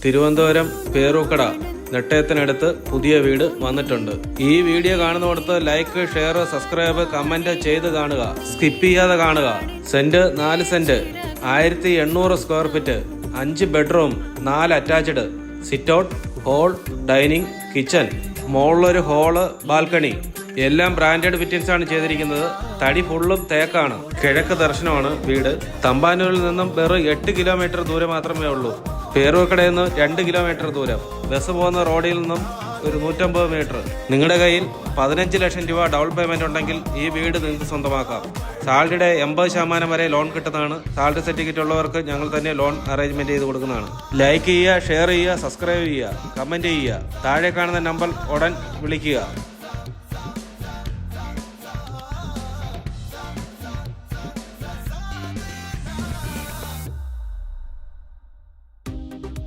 തിരുവനന്തപുരം പേരൂക്കട നെട്ടയത്തിനടുത്ത് പുതിയ വീട് വന്നിട്ടുണ്ട്. ഈ വീഡിയോ കാണുന്നിടത്ത് ലൈക്ക്, ഷെയർ, സബ്സ്ക്രൈബ്, കമന്റ് ചെയ്ത് കാണുക. സ്കിപ്പ് ചെയ്യാതെ കാണുക. Cent 4 cent, 1800 square feet, 5 bedroom, 4 attached, sit out, hall, dining, kitchen, മുകളിലൊരു ഹോള്, ബാൽക്കണി. എല്ലാം ബ്രാൻഡഡ് ഫിറ്റിംഗ്സ് ആണ് ചെയ്തിരിക്കുന്നത്. തടി ഫുള്ളും തേക്കാണ്. കിഴക്ക് ദർശനമാണ് വീട്. തമ്പാനൂരിൽ നിന്നും വെറും 8 കിലോമീറ്റർ ദൂരം മാത്രമേ ഉള്ളൂ. പേരൂർക്കടയിൽ നിന്ന് 2 കിലോമീറ്റർ ദൂരം. ബസ് പോകുന്ന റോഡിൽ നിന്നും ഒരു 150 മീറ്റർ. നിങ്ങളുടെ കയ്യിൽ 15 ലക്ഷം രൂപ ഡൗൺ പേയ്മെന്റ് ഉണ്ടെങ്കിൽ ഈ വീട് നിങ്ങൾക്ക് സ്വന്തമാക്കാം. സാലറിയുടെ 80% വരെ ലോൺ കിട്ടുന്നതാണ്. സാലറി സർട്ടിഫിക്കറ്റ് ഉള്ളവർക്ക് ഞങ്ങൾ തന്നെ ലോൺ അറേഞ്ച്മെന്റ് ചെയ്ത് കൊടുക്കുന്നതാണ്. ലൈക്ക് ചെയ്യുക, ഷെയർ ചെയ്യുക, സബ്സ്ക്രൈബ് ചെയ്യുക, കമന്റ് ചെയ്യുക. താഴെ കാണുന്ന നമ്പർ ഉടൻ വിളിക്കുക.